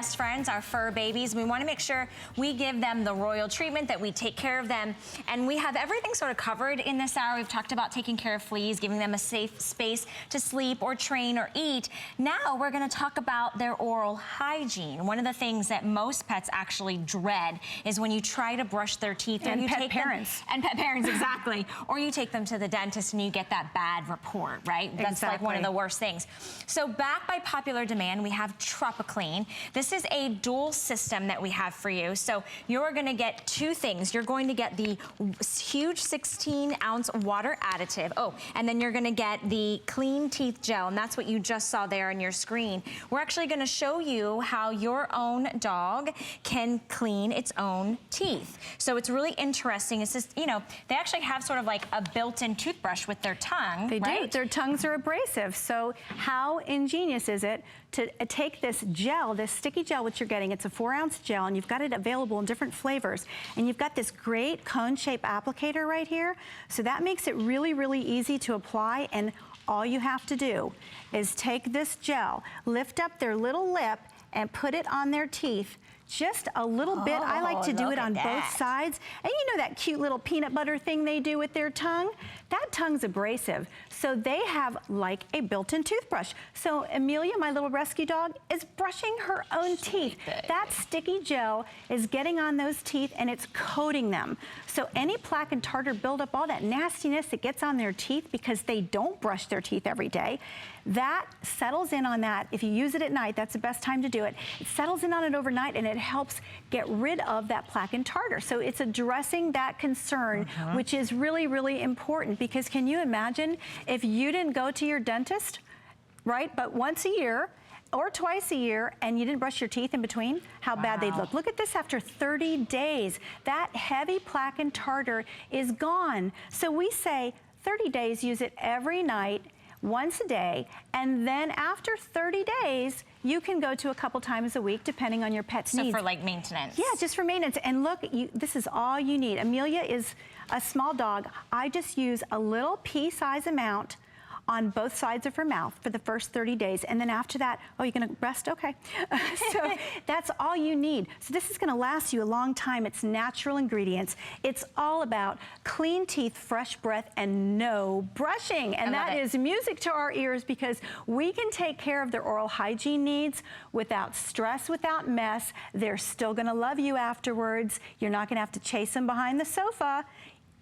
Best friends, our fur babies. We want to make sure we give them the royal treatment, that we take care of them. And we have everything sort of covered in this hour. We've talked about taking care of fleas, giving them a safe space to sleep or train or eat. Now we're going to talk about their oral hygiene. One of the things that most pets actually dread is when you try to brush their teeth. And pet parents. And pet parents, exactly. Or you take them to the dentist and you get that bad report, right? That's like one of the worst things. So back by popular demand, we have Tropiclean. This is a dual system that we have for you. So you're gonna get two things. You're going to get the huge 16-ounce water additive. Oh, and then you're gonna get the clean teeth gel, and that's what you just saw there on your screen. We're actually gonna show you how your own dog can clean its own teeth. So it's really interesting. It's just, you know, they actually have sort of like a built-in toothbrush with their tongue, They right? do. Their tongues are abrasive. So how ingenious is it to take this gel, this sticky gel which you're getting, it's a 4-ounce gel, and you've got it available in different flavors, and you've got this great cone-shaped applicator right here. So that makes it really, really easy to apply, and all you have to do is take this gel, lift up their little lip, and put it on their teeth. Just a little bit. I like to do it on both sides. And you know that cute little peanut butter thing they do with their tongue? That tongue's abrasive. So they have like a built-in toothbrush. So Amelia, my little rescue dog, is brushing her own teeth. That sticky gel is getting on those teeth and it's coating them. So any plaque and tartar buildup, all that nastiness that gets on their teeth because they don't brush their teeth every day, that settles in on that. If you use it at night, that's the best time to do it. It settles in on it overnight and it helps get rid of that plaque and tartar. So it's addressing that concern, which is really, really important, because can you imagine if you didn't go to your dentist, right, but once a year or twice a year, and you didn't brush your teeth in between, how bad they'd look. Look at this after 30 days. That heavy plaque and tartar is gone. So we say 30 days, use it every night, once a day, and then after 30 days, you can go to a couple times a week, depending on your pet's needs. So for like maintenance. Yeah, just for maintenance. And look, this is all you need. Amelia is a small dog. I just use a little pea-size amount on both sides of her mouth for the first 30 days. And then after that, oh, you're gonna rest? Okay. So that's all you need. So this is gonna last you a long time. It's natural ingredients. It's all about clean teeth, fresh breath, and no brushing. And that is music to our ears, because we can take care of their oral hygiene needs without stress, without mess. They're still gonna love you afterwards. You're not gonna have to chase them behind the sofa.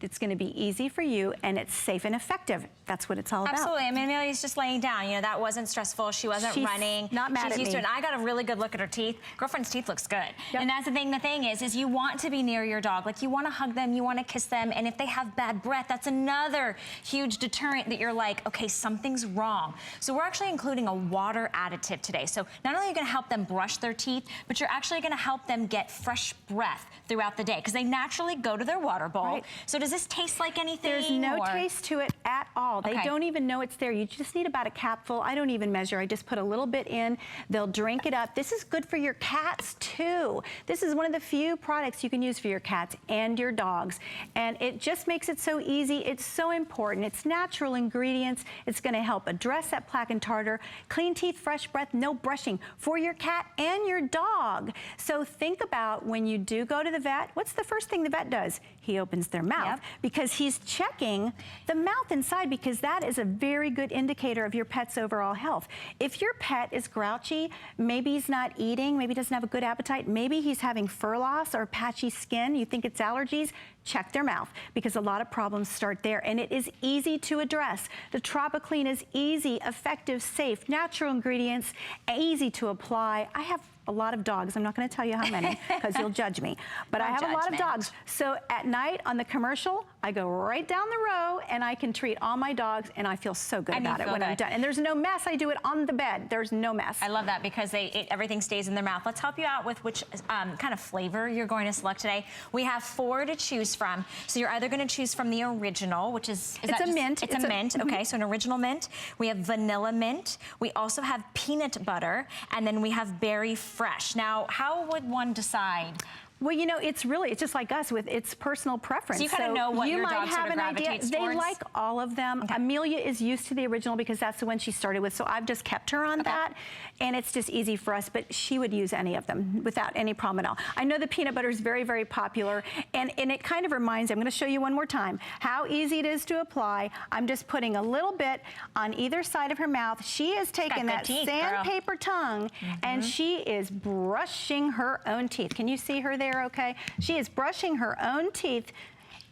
It's going to be easy for you, and it's safe and effective. That's what it's all about. Absolutely. I mean, Amelia's just laying down. You know, that wasn't stressful. She wasn't running. Not mad at me. She's used to it. I got a really good look at her teeth. Girlfriend's teeth looks good. Yep. And that's the thing. The thing is you want to be near your dog. Like, you want to hug them. You want to kiss them. And if they have bad breath, that's another huge deterrent that you're like, okay, something's wrong. So we're actually including a water additive today. So not only are you going to help them brush their teeth, but you're actually going to help them get fresh breath throughout the day, because they naturally go to their water bowl. Right. So does this taste like anything? There's no taste to it at all. They don't even know it's there. You just need about a capful. I don't even measure. I just put a little bit in. They'll drink it up. This is good for your cats too. This is one of the few products you can use for your cats and your dogs. And it just makes it so easy. It's so important. It's natural ingredients. It's going to help address that plaque and tartar. Clean teeth, fresh breath, no brushing for your cat and your dog. So think about when you do go to the vet, what's the first thing the vet does? He opens their mouth, because he's checking the mouth inside, because that is a very good indicator of your pet's overall health. If your pet is grouchy, maybe he's not eating, maybe doesn't have a good appetite, maybe he's having fur loss or patchy skin, you think it's allergies, check their mouth, because a lot of problems start there, and it is easy to address. The Tropiclean is easy, effective, safe, natural ingredients, easy to apply. I have a lot of dogs. I'm not going to tell you how many, because you'll judge me. But I have a lot of dogs. So at night on the commercial, I go right down the row and I can treat all my dogs, and I feel so good about it when I'm done. And there's no mess. I do it on the bed. There's no mess. I love that, because everything stays in their mouth. Let's help you out with which kind of flavor you're going to select today. We have 4 to choose from. So you're either going to choose from the original, which is it's a mint. It's a mint. Okay, so an original mint. We have vanilla mint. We also have peanut butter, and then we have berry fresh. Now, how would one decide Well, you know, it's just like us with its personal preference. So you kind of know what your dog sort of gravitates towards? They like all of them. Okay. Amelia is used to the original because that's the one she started with, so I've just kept her on that, and it's just easy for us, but she would use any of them without any problem at all. I know the peanut butter is very, very popular, and it kind of reminds, I'm going to show you one more time, how easy it is to apply. I'm just putting a little bit on either side of her mouth. She is taking that sandpaper tongue, and she is brushing her own teeth. Can you see her there? Okay, she is brushing her own teeth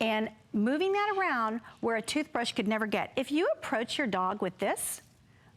and moving that around where a toothbrush could never get. If you approach your dog with this,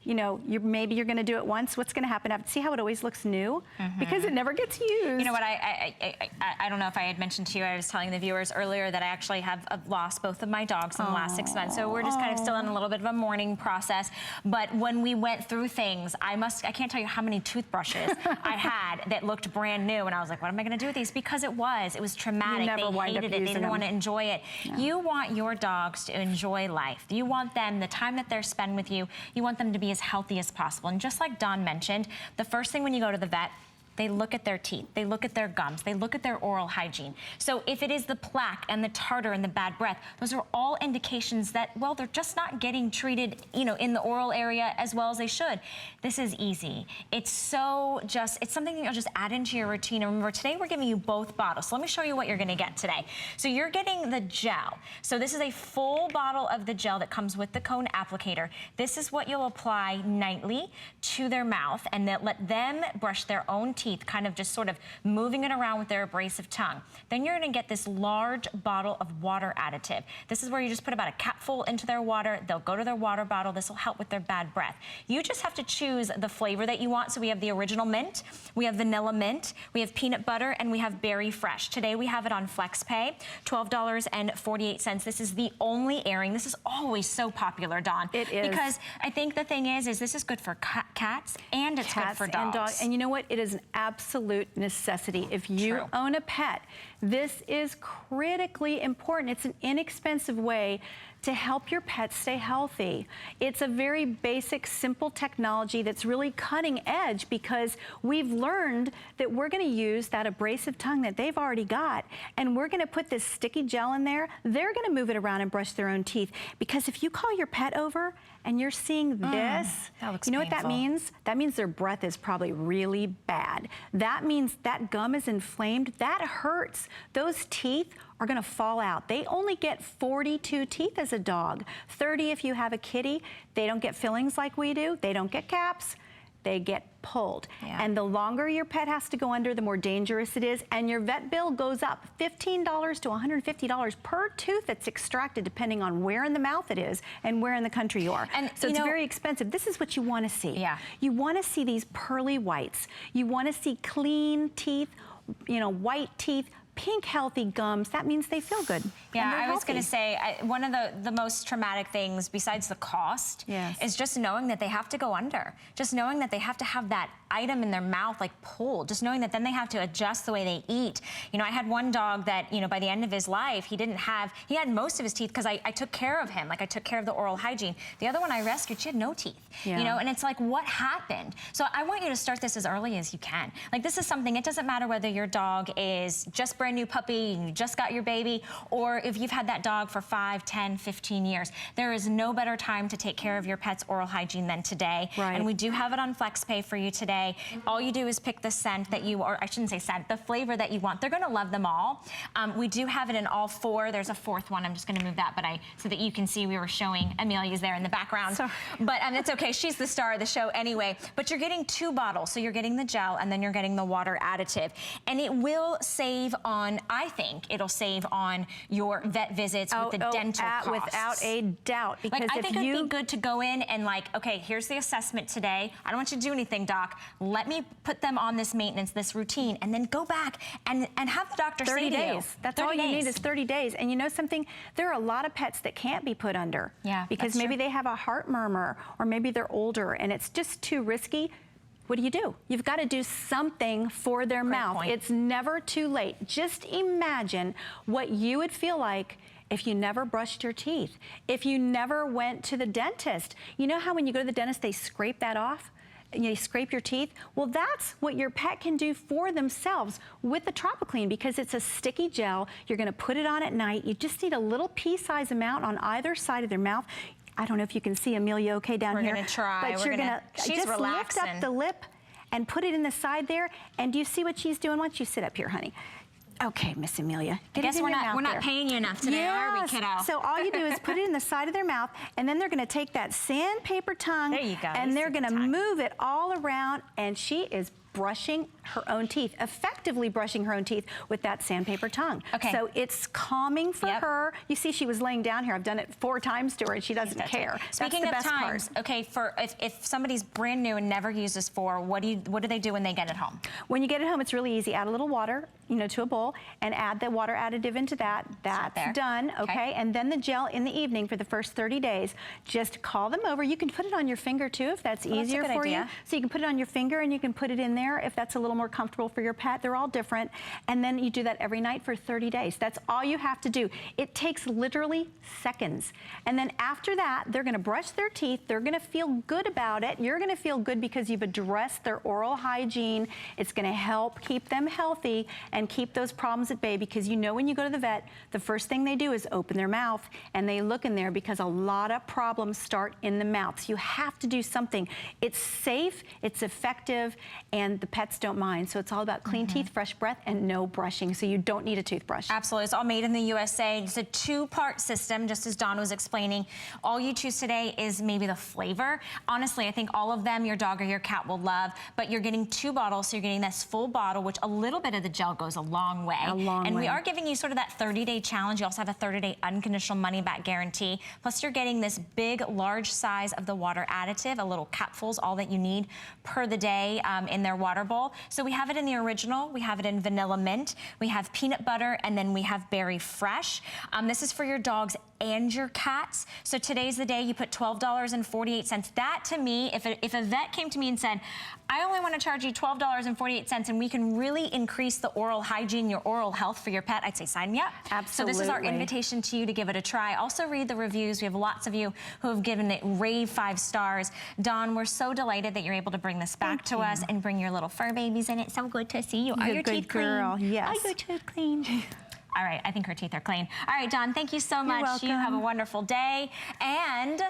you know, maybe you're going to do it once. What's going to happen? See how it always looks new? Because it never gets used. You know what, I don't know if I had mentioned to you, I was telling the viewers earlier that I actually have lost both of my dogs in the last 6 months. So we're just kind of still in a little bit of a mourning process. But when we went through things, I can't tell you how many toothbrushes I had that looked brand new. And I was like, what am I going to do with these? Because it was traumatic. They hated it. They didn't want to enjoy it. No. You want your dogs to enjoy life. You want them, the time that they're spent with you, you want them to be as healthy as possible. And just like Dawn mentioned, the first thing when you go to the vet, they look at their teeth, they look at their gums, they look at their oral hygiene. So if it is the plaque and the tartar and the bad breath, those are all indications that, well, they're just not getting treated, you know, in the oral area as well as they should. This is easy. It's it's something that you'll just add into your routine. And remember, today we're giving you both bottles. So let me show you what you're gonna get today. So you're getting the gel. So this is a full bottle of the gel that comes with the cone applicator. This is what you'll apply nightly to their mouth, and then let them brush their own teeth, kind of just sort of moving it around with their abrasive tongue. Then you're gonna get this large bottle of water additive. This is where you just put about a capful into their water. They'll go to their water bottle. This will help with their bad breath. You just have to choose the flavor that you want. So we have the original mint, we have vanilla mint, we have peanut butter, and we have berry fresh. Today we have it on FlexPay, $12.48. This is the only airing. This is always so popular, Dawn. It is. Because I think the thing is this is good for cats and it's good for dogs. And you know what? It is an absolute necessity. If you own a pet, this is critically important. It's an inexpensive way to help your pet stay healthy. It's a very basic, simple technology that's really cutting edge, because we've learned that we're gonna use that abrasive tongue that they've already got, and we're gonna put this sticky gel in there. They're gonna move it around and brush their own teeth. Because if you call your pet over and you're seeing this, you know what that means? That means their breath is probably really bad. That means that gum is inflamed. That hurts. Those teeth are gonna fall out. They only get 42 teeth as a dog. 30 if you have a kitty. They don't get fillings like we do. They don't get caps. They get pulled. And the longer your pet has to go under, the more dangerous it is. And your vet bill goes up $15 to $150 per tooth that's extracted, depending on where in the mouth it is and where in the country you are. And so it's very expensive. This is what you want to see. You want to see these pearly whites. You want to see clean teeth, you know, white teeth, pink healthy gums. That means they feel good. Yeah, I was gonna say, one of the most traumatic things besides the cost is just knowing that they have to go under. Just knowing that they have to have that item in their mouth like pulled. Just knowing that then they have to adjust the way they eat. You know, I had one dog that, you know, by the end of his life, he had most of his teeth because I took care of him. Like I took care of the oral hygiene. The other one I rescued, she had no teeth. You know, and it's like, what happened? So I want you to start this as early as you can. Like this is something, it doesn't matter whether your dog is just brand new puppy and you just got your baby, or if you've had that dog for 5, 10, 15 years. There is no better time to take care of your pet's oral hygiene than today. And we do have it on FlexPay for you today. All you do is pick the scent that you, or I shouldn't say scent, the flavor that you want. They're gonna love them all. We do have it in all 4. There's a 4th one. I'm just gonna move that, so that you can see we were showing Amelia's there in the background. But it's okay, she's the star of the show anyway. But you're getting 2 bottles. So you're getting the gel and then you're getting the water additive. And it will save on, I think it'll save on your vet visits with the dental costs. Without a doubt. Because like, I think it'd be good to go in and like, okay, here's the assessment today. I don't want you to do anything, doc. Let me put them on this maintenance, this routine, and then go back and have the doctor say to you. 30 days. That's all you need is 30 days. And you know something? There are a lot of pets that can't be put under. Because maybe they have a heart murmur, or maybe they're older and it's just too risky. What do? You've got to do something for their mouth. It's never too late. Just imagine what you would feel like if you never brushed your teeth, if you never went to the dentist. You know how when you go to the dentist, they scrape that off? you scrape your teeth. Well, that's what your pet can do for themselves with the Tropiclean, because it's a sticky gel. You're gonna put it on at night. You just need a little pea-sized amount on either side of their mouth. I don't know if you can see Amelia okay down here. We're gonna try. But you're gonna just lift up the lip and put it in the side there. And do you see what she's doing? Why don't you sit up here, honey? Okay, Miss Amelia. I guess we're not paying you enough today, are we, kiddo? So all you do is put it in the side of their mouth, and then they're gonna take that sandpaper tongue, there you go, and they're gonna move it all around, and she is brushing her own teeth, effectively brushing her own teeth with that sandpaper tongue. Okay. So it's calming for her. You see she was laying down here. I've done it 4 times to her and she doesn't care. Speaking of times, okay, for if somebody's brand new and never used this before, what do they do when they get it home? When you get it home, it's really easy. Add a little water, to a bowl, and add the water additive into that. That's done, okay? And then the gel in the evening for the first 30 days. Just call them over. You can put it on your finger too if that's easier for you. So you can put it on your finger and you can put it in there if that's a little more comfortable for your pet. They're all different. And then you do that every night for 30 days. That's all you have to do. It takes literally seconds. And then after that, they're gonna brush their teeth. They're gonna feel good about it. You're gonna feel good because you've addressed their oral hygiene. It's gonna help keep them healthy and keep those problems at bay, because when you go to the vet, the first thing they do is open their mouth and they look in there, because a lot of problems start in the mouth. So you have to do something. It's safe, it's effective, and the pets don't mind. So it's all about clean teeth, fresh breath, and no brushing. So you don't need a toothbrush. Absolutely. It's all made in the USA. It's a 2-part system, just as Dawn was explaining. All you choose today is maybe the flavor. Honestly, I think all of them your dog or your cat will love, but you're getting 2 bottles, so you're getting this full bottle, which a little bit of the gel goes a long way. And we are giving you sort of that 30-day challenge. You also have a 30-day unconditional money-back guarantee. Plus, you're getting this big, large size of the water additive, a little capfuls, all that you need per the day in their water bowl. So we have it in the original, we have it in vanilla mint, we have peanut butter, and then we have berry fresh. This is for your dogs and your cats. So today's the day you put $12.48. That, to me, if a vet came to me and said, I only want to charge you $12.48 and we can really increase the oral hygiene, your oral health for your pet, I'd say sign me up. Absolutely. So this is our invitation to you to give it a try. Also read the reviews. We have lots of you who have given it rave 5 stars. Dawn, we're so delighted that you're able to bring this back to us and bring your little fur babies in it. So good to see you. Are your teeth clean? Yes. Are your teeth clean? All right, I think her teeth are clean. All right, Dawn, thank you so much. You're welcome. You have a wonderful day. And